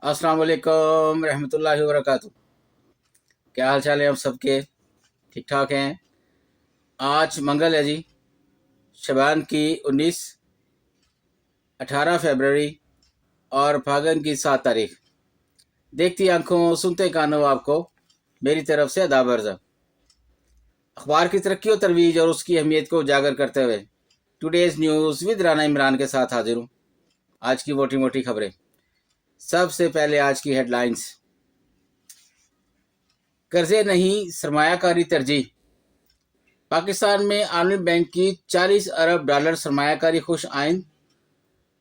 अस्सलाम वालेकुम रहमतुल्लाहि व बरकातुहू। क्या हाल चाल है आप सबके? ठीक ठाक हैं? आज मंगल है जी, शबान की 19, 18 फरवरी और फागन की 7 तारीख। देखती आंखों सुनते कानों आपको मेरी तरफ से अदाब अर्ज़। अखबार की तरक्की और तरवीज और उसकी अहमियत को उजागर करते हुए today's news with Rana Imran के साथ हाजिर हूँ। आज की मोटी मोटी खबरें। सबसे पहले आज की हेडलाइंस। कर्जे नहीं, सरमायाकारी तरजीह। पाकिस्तान में आलमी बैंक की 40 अरब डॉलर सरमायाकारी खुश आइंद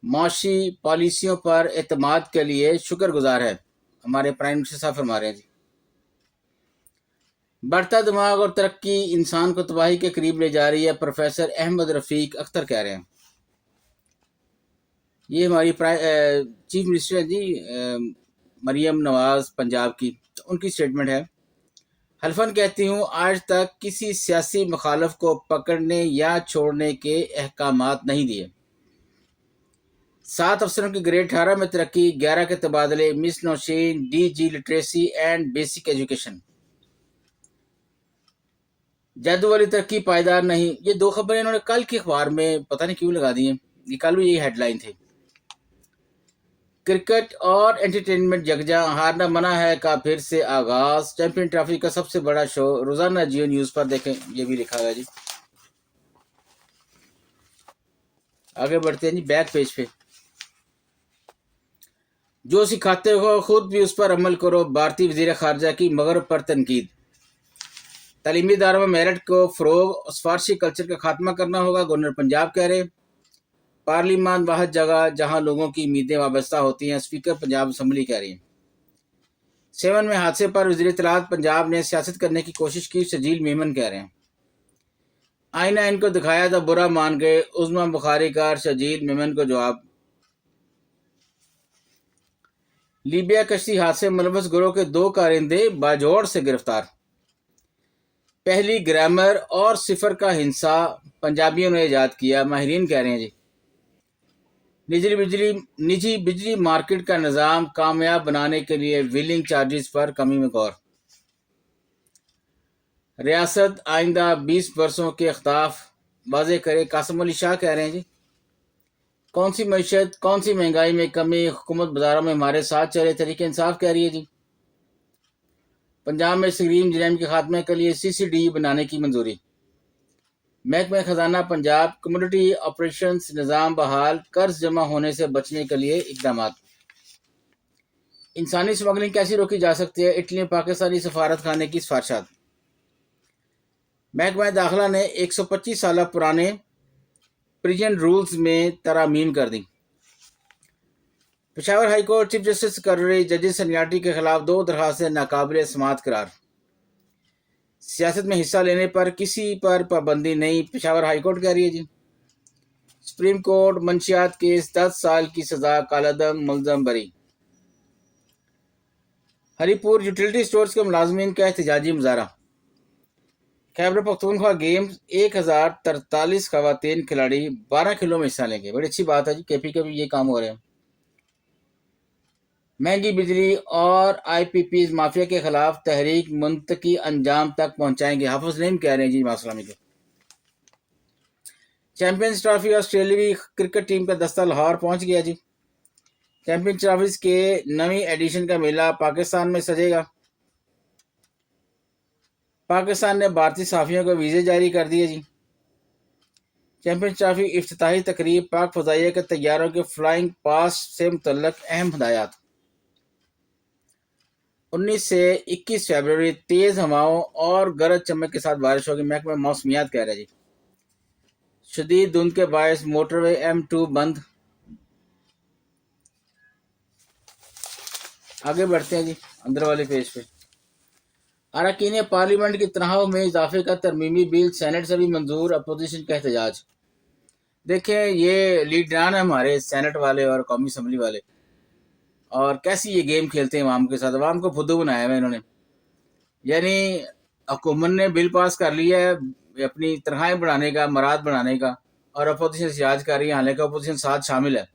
मौशी पॉलिसियों पर एतमाद के लिए शुक्रगुजार है। हमारे प्राइम मिनिस्टर साहब फरमा रहे हैं जी। बढ़ता दिमाग और तरक्की इंसान को तबाही के करीब ले जा रही है, प्रोफेसर अहमद रफीक अख्तर कह रहे हैं। ये हमारी चीफ मिनिस्टर है जी, मरियम नवाज पंजाब की, उनकी स्टेटमेंट है। हल्फन कहती हूँ, आज तक किसी सियासी मुखालफ को पकड़ने या छोड़ने के अहकामात नहीं दिए। 7 अफसरों की ग्रेड 18 में तरक्की, 11 के तबादले, miss Naushin DG literacy and basic education. जादू वाली तरक्की पायदार नहीं। ये दो खबरें इन्होंने कल की अखबार में पता नहीं क्यों लगा दी हैं। ये कल भी यही हेडलाइन थी। क्रिकेट और एंटरटेनमेंट यकजा, हारना मना है का फिर से आगाज। चैंपियन ट्रॉफी का सबसे बड़ा शो रोजाना जियो न्यूज पर देखें, ये भी लिखा हुआ जी। आगे बढ़ते हैं जी बैक पेज पे। जो सिखाते हो खुद भी उस पर अमल करो, भारतीय वजीर खारजा की मगरब पर तनकीद। तालीमी इदारों में मेरिट को फरोग, सिफारशी कल्चर का खात्मा करना होगा, गवर्नर पंजाब कह रहे। पार्लियामान वाहद जगह जहां लोगों की उम्मीदें वाबस्ता होती हैं, स्पीकर पंजाब असम्बली कह रही हैं। 7 में हादसे पर वज़ीर इत्तलात पंजाब ने सियासत करने की कोशिश की, शजील मेमन कह रहे हैं। आईना इनको दिखाया तो बुरा मान गए, उज़मा बुखारी कार शजील मेमन को जवाब। लीबिया कश्ती हादसे मुलव्वस गिरोह के 2 कारिंदे बाजोड़ से गिरफ्तार। पहली ग्रामर और सिफर का हिंसा पंजाबियों ने ईजाद किया, माहिरीन कह रहे हैं जी। निजी बिजली मार्केट का निज़ाम कामयाब बनाने के लिए व्हीलिंग चार्जेस पर कमी में गौर। रियासत आइंदा 20 बरसों के अख्ताफ वाज़े करे, कासिम अली शाह कह रहे हैं जी। कौन सी मैशत, कौन सी महंगाई में कमी, हुकूमत बाजारों में हमारे साथ चले, तहरीक इंसाफ कह रही है जी। पंजाब में स्क्रीम जराइम के खात्मे के लिए CCD बनाने की मंजूरी। महकमा खजाना पंजाब कम्युनिटी ऑपरेशंस निज़ाम बहाल, कर्ज जमा होने से बचने के लिए इकदाम। इंसानी स्मगलिंग कैसी रोकी जा सकती है, इटली में पाकिस्तानी सफारत खाने की सिफारिशात। महकमा दाखिला ने 125 साल पुराने प्रिजन रूल्स में तरामीम कर दी। Peshawar high court chief justice कर रही जजेस सीनियरिटी के खिलाफ 2 दरखास्तें नाकाबिल समाअत करार। सियासत में हिस्सा लेने पर किसी पर पाबंदी नहीं, पेशावर हाई कोर्ट कह रही है जी। सुप्रीम कोर्ट मंशियात केस 10 साल की सजा, कालादम मुलजम बरी। हरीपुर यूटिलिटी स्टोर्स के मुलाजमीन का एहतजाजी मुजाहरा। खैबर पख्तूनख्वा गेम्स 1043 खवातीन खिलाड़ी 12 खेलों में हिस्सा लेंगे। बड़ी अच्छी बात है जी, KP के भी ये काम हो रहे हैं। महंगी बिजली और IPPs माफिया के खिलाफ तहरीक मुंतकी अंजाम तक पहुंचाएंगे, हाफिज नईम कह रहे हैं जी मासलामी के। चैंपियंस ट्रॉफी ऑस्ट्रेलियाई क्रिकेट टीम का दस्ता लाहौर पहुंच गया जी। चैंपियंस ट्रॉफी के नवी एडिशन का मेला पाकिस्तान में सजेगा। पाकिस्तान ने भारतीय सहाफियों को वीज़े जारी कर दिए जी। चैंपियंस ट्रॉफी इफ्तिताही तकरीब, पाक फजाइया के तैयारों के फ्लाइंग पास से मुतल्लक अहम हदायत। 19 से 21 फरवरी तेज हवाओं और गरज चमक के साथ बारिश होगी, महकमा मौसमियात कह रहे हैं जी। शदीद धुंध के बायस मोटरवे M2 बंद। आगे बढ़ते हैं जी अंदर वाले पेज पे। अरकान पार्लियामेंट की तनख्वाह में इजाफे का तरमीमी बिल सेनेट से भी मंजूर, अपोजिशन का एहतजाज। देखें, ये लीडरान है हमारे सेनेट वाले और कौमी असम्बली वाले, और कैसी ये गेम खेलते हैं अवाम के साथ। अवाम को फुद्दू बनाया है इन्होंने। यानी हुकूमत ने बिल पास कर लिया है अपनी तनख्वाहें बढ़ाने का, मराद बढ़ाने का, और अपोजिशन एहतजाज कर रही है, हालांकि अपोजिशन साथ शामिल है।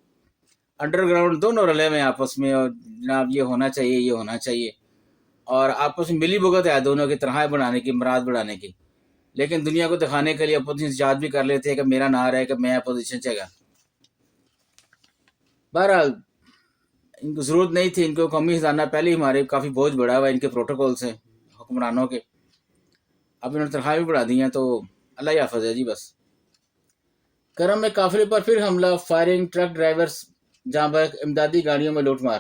انڈر گراؤنڈ دونوں رلے میں آپس میں، اور جناب یہ ہونا چاہیے، یہ ہونا چاہیے، اور آپس میں ملی بھگت ہے دونوں کی تنہائی بڑھانے کی، مراد بڑھانے کی، لیکن دنیا کو دکھانے کے لیے اپوزیشن یاد بھی کر لیتے ہیں کہ میرا نہ رہے کہ میں اپوزیشن چاہیے گا۔ بہرحال ان کو ضرورت نہیں تھی، ان کو قومی خزانہ پہلے ہی ہمارے کافی بوجھ بڑھا ہوا ہے ان کے پروٹوکول سے، حکمرانوں کے، اب انہوں نے تنخواہیں بھی بڑھا دی ہیں، تو اللہ ہی حافظ ہے جی بس۔ کرم میں قافلے پر پھر حملہ، فائرنگ، ٹرک ڈرائیورز جہاں بحق، امدادی گاڑیوں میں لوٹ مار۔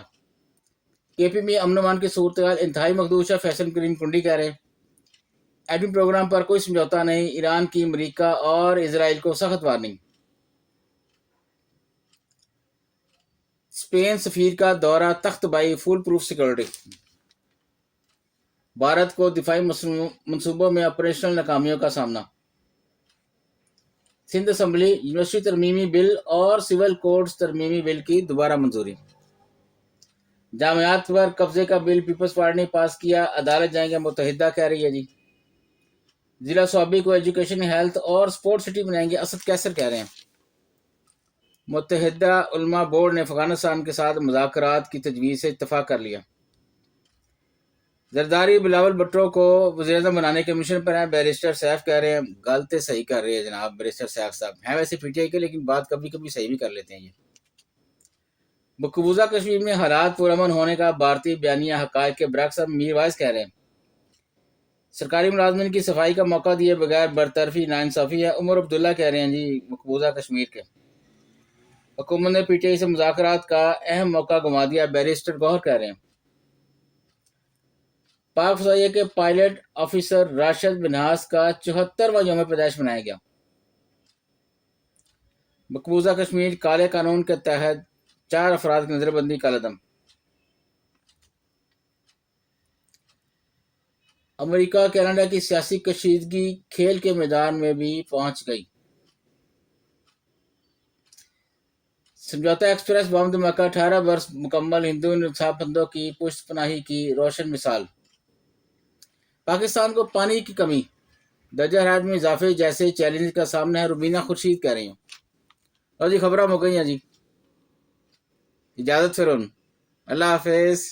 کے پی میں امن و امان کی صورتحال انتہائی مخدوش ہے، فیصل کریم کنڈی کہہ رہے ہیں ایٹمی پروگرام پر کوئی سمجھوتا نہیں، ایران کی امریکہ اور اسرائیل کو سخت وارننگ۔ اسپین سفیر کا دورہ Takht Bhai, fool proof security. Bharat کو دفاعی منصوبوں میں آپریشنل ناکامیوں کا سامنا۔ سندھ اسمبلی یونیورسٹی ترمیمی بل اور سول کوڈز ترمیمی بل کی دوبارہ منظوری۔ جامعات پر قبضے کا بل پیپلز پارٹی نے پاس کیا، عدالت جائیں گے متحدہ کہہ رہی ہے جی۔ ضلع صوابی کو ایجوکیشن، ہیلتھ اور سپورٹ سٹی بنائیں گے، اسد کیسر کہہ رہے ہیں۔ متحدہ علماء بورڈ نے افغانستان کے ساتھ مذاکرات کی تجویز سے اتفاق کر لیا۔ زرداری بلاول بھٹو کو وزیراعظم بنانے کے مشن پر ہیں، بیرسٹر سیف کہہ رہے ہیں غلطی صحیح کر رہے ہیں جناب بیرسٹر سیف صاحب، ہیں ویسے پی ٹی آئی کے لیکن بات کبھی کبھی صحیح بھی کر لیتے ہیں یہ۔ مقبوضہ کشمیر میں حالات پرامن ہونے کا بھارتی بیانیہ حقائق کے برعکس، اب میر وائز کہہ رہے ہیں سرکاری ملازمین کی صفائی کا موقع دیے بغیر برطرفی ناانصافی ہے۔ عمر عبداللہ کہہ رہے ہیں جی مقبوضہ کشمیر کے حکومت نے پی ٹی آئی سے مذاکرات کا اہم موقع گنوا دیا، بیرسٹر گوہر کہہ رہے ہیں۔ پاک فضائیہ کے پائلٹ آفیسر راشد منہاس کا 74واں یوم پیدائش منایا گیا۔ مقبوضہ کشمیر کالے قانون کے تحت 4 افراد کی نظر بندی کالعدم۔ امریکہ کینیڈا کی سیاسی کشیدگی کھیل کے میدان میں بھی پہنچ گئی۔ سمجھوتا ایکسپریس بم دھماکہ، 18 برس مکمل، ہندو انصاف پسندوں کی پشت پناہی کی روشن مثال۔ پاکستان کو پانی کی کمی، درجہ حرارت میں اضافے جیسے چیلنج کا سامنا ہے، روبینہ خورشید کہہ رہی ہوں۔ اور جی خبریں ہو گئی ہیں جی، اجازت فرون، اللہ حافظ۔